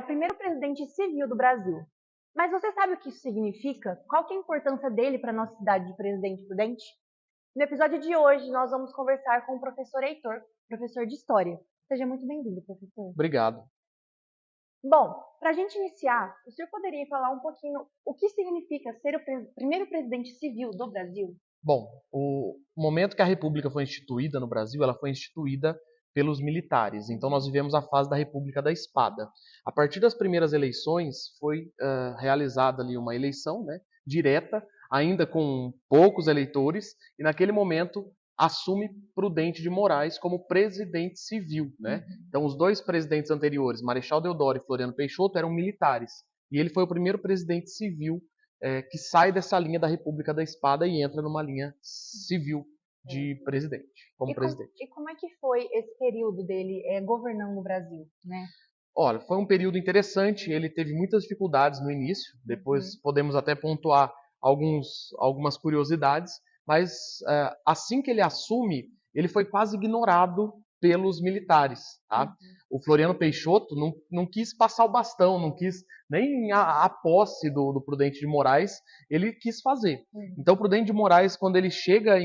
o primeiro presidente civil do Brasil. Mas você sabe o que isso significa? Qual que é a importância dele para a nossa cidade de Presidente Prudente? No episódio de hoje, nós vamos conversar com o professor Heitor, professor de História. Seja muito bem-vindo, professor. Obrigado. Bom, para a gente iniciar, o senhor poderia falar um pouquinho o que significa ser o primeiro presidente civil do Brasil? Bom, o momento que a República foi instituída no Brasil, ela foi instituída pelos militares. Então nós vivemos a fase da República da Espada. A partir das primeiras eleições foi realizada ali uma eleição, né, direta, ainda com poucos eleitores, e naquele momento assume Prudente de Moraes como presidente civil, né? Então os dois presidentes anteriores, Marechal Deodoro e Floriano Peixoto, eram militares. E ele foi o primeiro presidente civil que sai dessa linha da República da Espada e entra numa linha civil de presidente, como presidente. E como é que foi esse período dele governando o Brasil, né? Olha, foi um período interessante, ele teve muitas dificuldades no início, depois podemos até pontuar algumas curiosidades, mas assim que ele assume, ele foi quase ignorado pelos militares, tá? O Floriano Peixoto não quis passar o bastão, não quis nem a posse do Prudente de Moraes, ele quis fazer. Então, o Prudente de Moraes, quando ele chega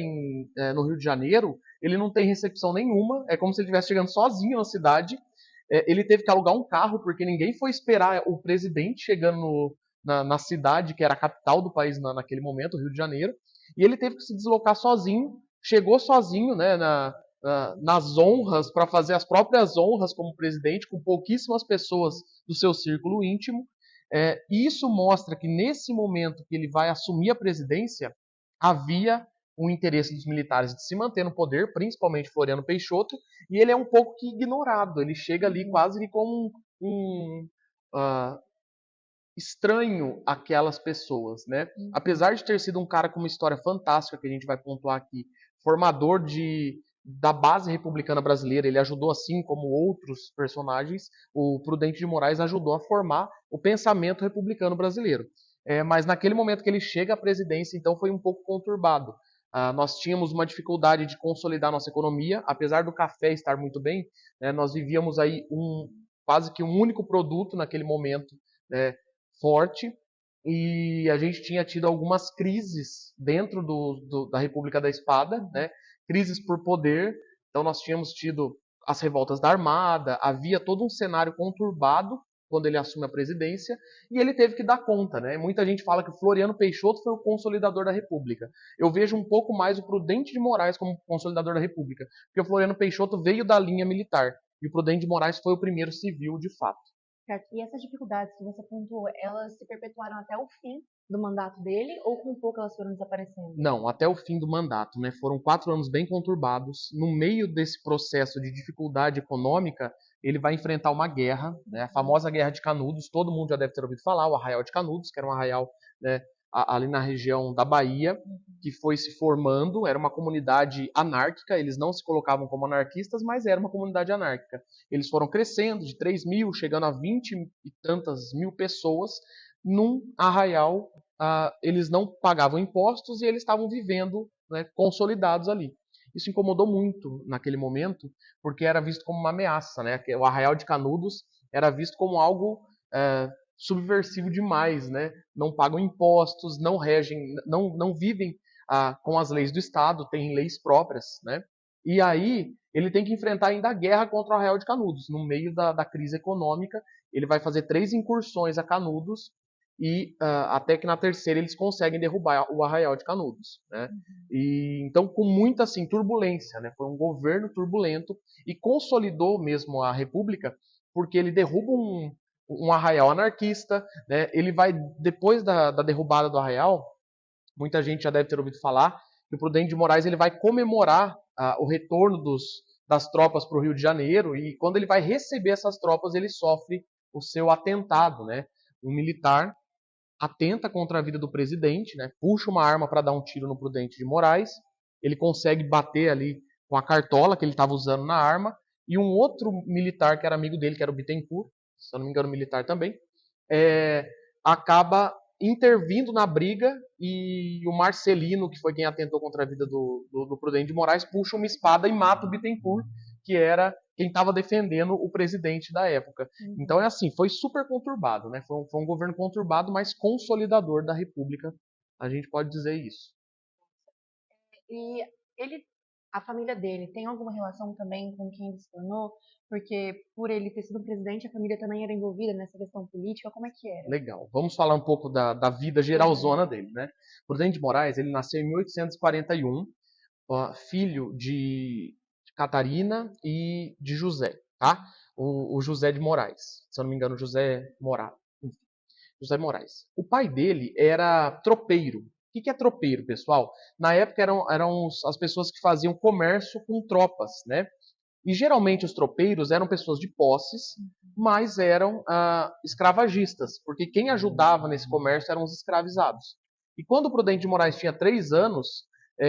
no Rio de Janeiro, ele não tem recepção nenhuma, é como se ele estivesse chegando sozinho na cidade. Ele teve que alugar um carro, porque ninguém foi esperar o presidente chegando na cidade, que era a capital do país naquele momento, o Rio de Janeiro, e ele teve que se deslocar sozinho, chegou sozinho, né, nas honras, para fazer as próprias honras como presidente, com pouquíssimas pessoas do seu círculo íntimo. E isso mostra que nesse momento que ele vai assumir a presidência, havia um interesse dos militares de se manter no poder, principalmente Floriano Peixoto, e ele é um pouco que ignorado. Ele chega ali quase que como estranho àquelas pessoas, né? Apesar de ter sido um cara com uma história fantástica, que a gente vai pontuar aqui, formador da base republicana brasileira, ele ajudou, assim como outros personagens, o Prudente de Moraes ajudou a formar o pensamento republicano brasileiro. Mas naquele momento que ele chega à presidência, então foi um pouco conturbado. Nós tínhamos uma dificuldade de consolidar nossa economia, apesar do café estar muito bem, né, nós vivíamos aí quase que um único produto naquele momento, né, forte, e a gente tinha tido algumas crises dentro da República da Espada, né, crises por poder. Então nós tínhamos tido as revoltas da Armada, havia todo um cenário conturbado quando ele assume a presidência, e ele teve que dar conta, né? Muita gente fala que o Floriano Peixoto foi o consolidador da República. Eu vejo um pouco mais o Prudente de Moraes como consolidador da República, porque o Floriano Peixoto veio da linha militar, e o Prudente de Moraes foi o primeiro civil de fato. E essas dificuldades que você pontuou, elas se perpetuaram até o fim do mandato dele ou com pouco elas foram desaparecendo? Não, até o fim do mandato, né? Foram 4 anos bem conturbados. No meio desse processo de dificuldade econômica, ele vai enfrentar uma guerra, né? A famosa Guerra de Canudos. Todo mundo já deve ter ouvido falar, o Arraial de Canudos, que era um arraial, né, ali na região da Bahia, que foi se formando. Era uma comunidade anárquica, eles não se colocavam como anarquistas, mas era uma comunidade anárquica. Eles foram crescendo de 3 mil, chegando a 20 e tantas mil pessoas, num arraial. Eles não pagavam impostos e eles estavam vivendo, né, consolidados ali. Isso incomodou muito naquele momento, porque era visto como uma ameaça, né? O Arraial de Canudos era visto como algo subversivo demais, né? Não pagam impostos, não regem, não vivem com as leis do Estado, têm leis próprias, né? E aí ele tem que enfrentar ainda a guerra contra o Arraial de Canudos. No meio da crise econômica, ele vai fazer 3 incursões a Canudos, e até que na terceira eles conseguem derrubar o Arraial de Canudos, né? E então, com muita assim, turbulência, né? Foi um governo turbulento e consolidou mesmo a República, porque ele derruba um arraial anarquista, né? Ele vai, depois da derrubada do arraial, muita gente já deve ter ouvido falar que o Prudente de Moraes ele vai comemorar o retorno das tropas para o Rio de Janeiro, e quando ele vai receber essas tropas, ele sofre o seu atentado, né? Um militar atenta contra a vida do presidente, né? Puxa uma arma para dar um tiro no Prudente de Moraes, ele consegue bater ali com a cartola que ele estava usando na arma, e um outro militar que era amigo dele, que era o Bittencourt, se eu não me engano militar também, acaba intervindo na briga, e o Marcelino, que foi quem atentou contra a vida do Prudente de Moraes, puxa uma espada e mata o Bittencourt, que era quem estava defendendo o presidente da época. Então é assim, foi super conturbado, né? Foi um governo conturbado, mas consolidador da República, a gente pode dizer isso. E ele, a família dele, tem alguma relação também com quem ele se tornou? Porque por ele ter sido presidente, a família também era envolvida nessa questão política. Como é que era? Legal. Vamos falar um pouco da vida geralzona dele, né? Prudente de Moraes, ele nasceu em 1841, filho de Catarina e de José, tá? O José de Moraes, se eu não me engano, José Moraes. José Moraes. O pai dele era tropeiro. O que é tropeiro, pessoal? Na época eram as pessoas que faziam comércio com tropas, né? E geralmente os tropeiros eram pessoas de posses, mas eram escravagistas, porque quem ajudava nesse comércio eram os escravizados. E quando o Prudente de Moraes tinha 3 anos,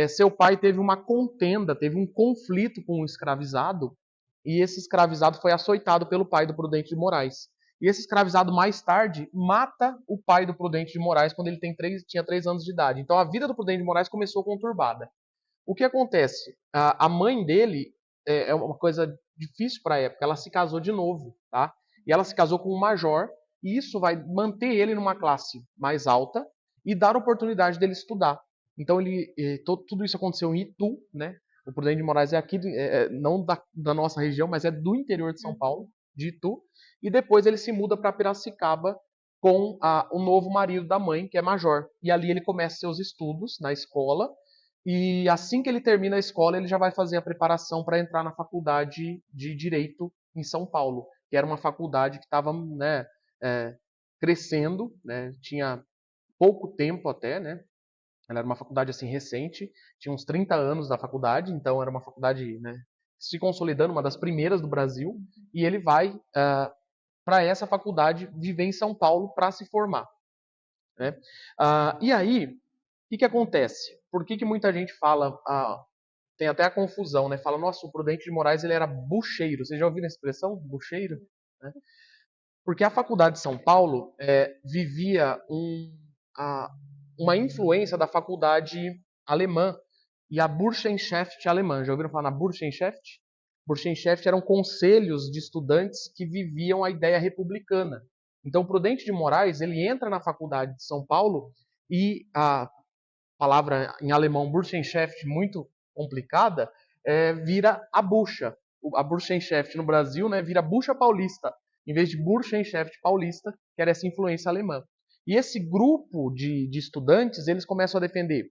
seu pai teve uma contenda, teve um conflito com um escravizado, e esse escravizado foi açoitado pelo pai do Prudente de Moraes. E esse escravizado, mais tarde, mata o pai do Prudente de Moraes quando ele tinha 3 anos de idade. Então a vida do Prudente de Moraes começou conturbada. O que acontece? A mãe dele é uma coisa difícil para a época. Ela se casou de novo, tá? E ela se casou com um major, e isso vai manter ele numa classe mais alta e dar oportunidade dele estudar. Então tudo isso aconteceu em Itu, né? O Prudente de Moraes é aqui, não da nossa região, mas é do interior de São Paulo, de Itu. E depois ele se muda para Piracicaba com o novo marido da mãe, que é major. E ali ele começa seus estudos na escola. E assim que ele termina a escola, ele já vai fazer a preparação para entrar na faculdade de Direito em São Paulo, que era uma faculdade que estava, né, crescendo, né, tinha pouco tempo até, né, ela era uma faculdade assim recente, tinha uns 30 anos da faculdade, então era uma faculdade, né, se consolidando, uma das primeiras do Brasil, e ele vai para essa faculdade viver em São Paulo para se formar. Né? E aí, o que acontece? Por que muita gente fala, tem até a confusão, né? Fala, nossa, o Prudente de Moraes ele era bucheiro. Vocês já ouviram a expressão, bucheiro? Né? Porque a Faculdade de São Paulo vivia uma influência da faculdade alemã e a Burschenschaft alemã. Já ouviram falar na Burschenschaft? Burschenschaft eram conselhos de estudantes que viviam a ideia republicana. Então, Prudente de Moraes ele entra na Faculdade de São Paulo e a palavra em alemão Burschenschaft muito complicada, vira a bucha. A Burschenschaft no Brasil, né, vira bucha paulista, em vez de Burschenschaft paulista, que era essa influência alemã. E esse grupo de estudantes, eles começam a defender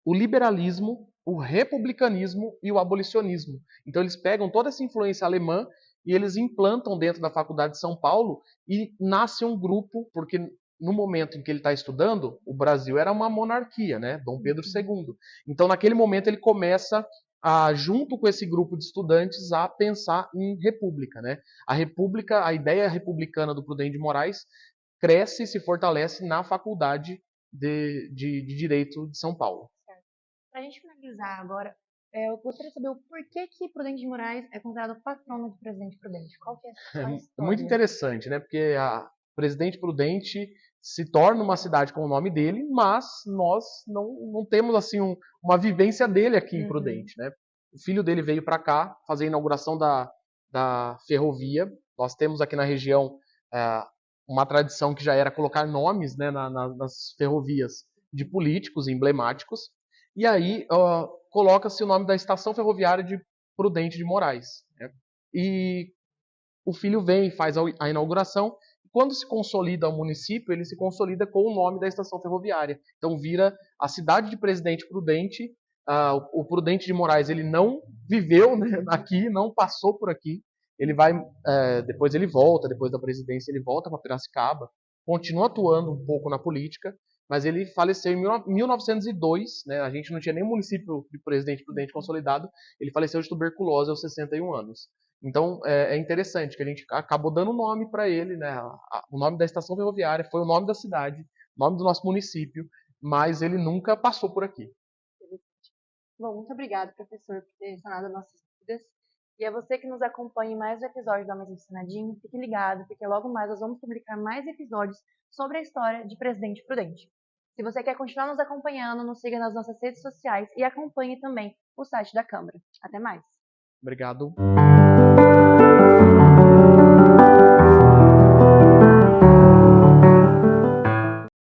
o liberalismo, o republicanismo e o abolicionismo. Então eles pegam toda essa influência alemã e eles implantam dentro da Faculdade de São Paulo e nasce um grupo, porque no momento em que ele está estudando, o Brasil era uma monarquia, né? Dom Pedro II. Então naquele momento ele começa junto com esse grupo de estudantes, a pensar em república, né? A república, a ideia republicana do Prudente de Moraes cresce e se fortalece na Faculdade de Direito de São Paulo. Para a gente finalizar agora, eu gostaria de saber o porquê que Prudente de Moraes é considerado patrono do Presidente Prudente. Qual que é a história? É muito interessante, né? Porque a Presidente Prudente se torna uma cidade com o nome dele, mas nós não temos assim uma vivência dele aqui em Prudente, né? O filho dele veio para cá fazer a inauguração da ferrovia. Nós temos aqui na região uma tradição que já era colocar nomes, né, nas ferrovias de políticos emblemáticos. E aí coloca-se o nome da estação ferroviária de Prudente de Moraes. Né? E o filho vem, faz a inauguração. Quando se consolida o município, ele se consolida com o nome da estação ferroviária. Então vira a cidade de Presidente Prudente. O Prudente de Moraes ele não viveu, né, aqui, não passou por aqui. Ele vai, depois ele volta, depois da presidência ele volta para Piracicaba, continua atuando um pouco na política, mas ele faleceu em 1902, né, a gente não tinha nem município de Presidente Prudente consolidado, ele faleceu de tuberculose aos 61 anos. Então é interessante que a gente acabou dando nome para ele, né? O nome da estação ferroviária foi o nome da cidade, o nome do nosso município, mas ele nunca passou por aqui. Bom, muito obrigada, professor, por ter sanado nossas dúvidas. E a você que nos acompanha em mais um episódio da Mesa do Senadinho, fique ligado, porque logo mais nós vamos publicar mais episódios sobre a história de Presidente Prudente. Se você quer continuar nos acompanhando, nos siga nas nossas redes sociais e acompanhe também o site da Câmara. Até mais! Obrigado.